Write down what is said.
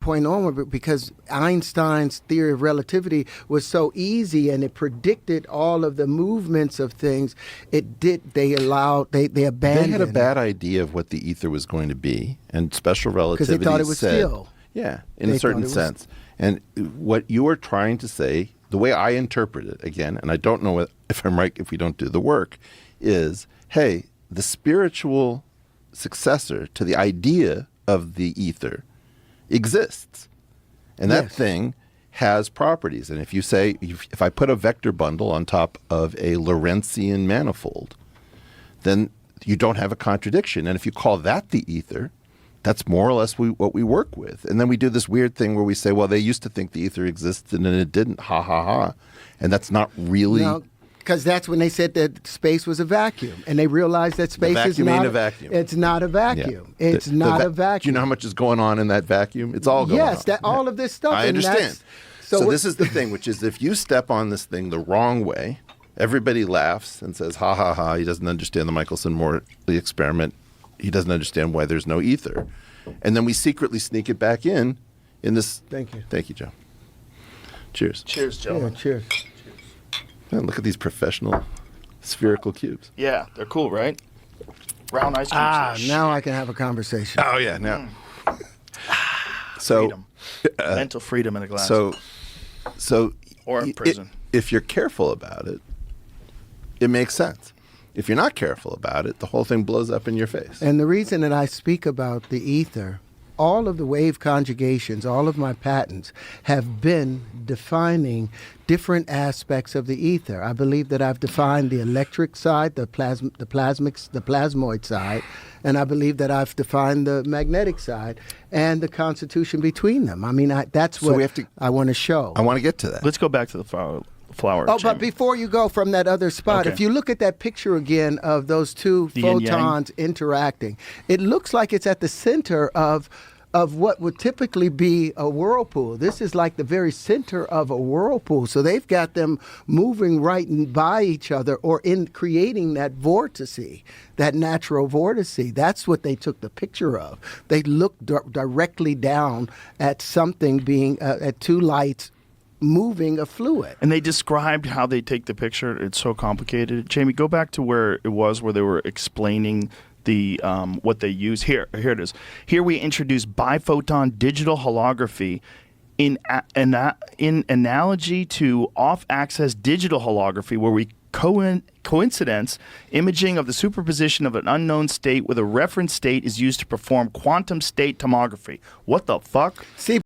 point on, because Einstein's theory of relativity was so easy and it predicted all of the movements of things. They abandoned. They had a bad idea of what the ether was going to be, and special relativity because they thought it was still. Yeah, in a certain sense. And what you are trying to say, the way I interpret it, again, and I don't know if I'm right if we don't do the work, is, hey, the spiritual successor to the idea of the ether exists. And that thing has properties. And if you say, if I put a vector bundle on top of a Lorentzian manifold, then you don't have a contradiction. And if you call that the ether, that's more or less what we work with. And then we do this weird thing where we say, well, they used to think the ether existed and it didn't. Ha, ha, ha. And that's not really... No, because that's when they said that space was a vacuum. And they realized that space is not a vacuum. It's not a vacuum. Yeah. It's not a vacuum. Do you know how much is going on in that vacuum? It's all going on. Yes, all of this stuff. I understand. So this is the thing, which is if you step on this thing the wrong way, everybody laughs and says, ha, ha, ha, he doesn't understand the Michelson-Morley experiment. He doesn't understand why there's no ether. And then we secretly sneak it back in this. Thank you. Thank you, Joe. Cheers. Cheers, gentlemen. Yeah, cheers. Man, look at these professional spherical cubes. Yeah, they're cool, right? Round ice cubes. Now I can have a conversation. Oh, yeah, now. So, freedom. Mental freedom in a glass. So or in prison. If you're careful about it, it makes sense. If you're not careful about it, the whole thing blows up in your face. And the reason that I speak about the ether, all of the wave conjugations, all of my patents have been defining different aspects of the ether. I believe that I've defined the electric side, the plasmoid side, and I believe that I've defined the magnetic side and the constitution between them. I mean, that's what I want to show. I want to get to that. Let's go back to the flower. Oh, but before you go from that other spot, if you look at that picture again of those two photons interacting, it looks like it's at the center of what would typically be a whirlpool. This is like the very center of a whirlpool. So they've got them moving right by each other or in creating that vortice, that natural vortice. That's what they took the picture of. They looked directly down at something being, at two lights moving a fluid. And they described how they take the picture. It's so complicated. Jamie, go back to where it was, where they were explaining the what they use. Here it is. Here we introduce biphoton digital holography in analogy to off-axis digital holography, where we coincidence imaging of the superposition of an unknown state with a reference state is used to perform quantum state tomography. What the fuck? See,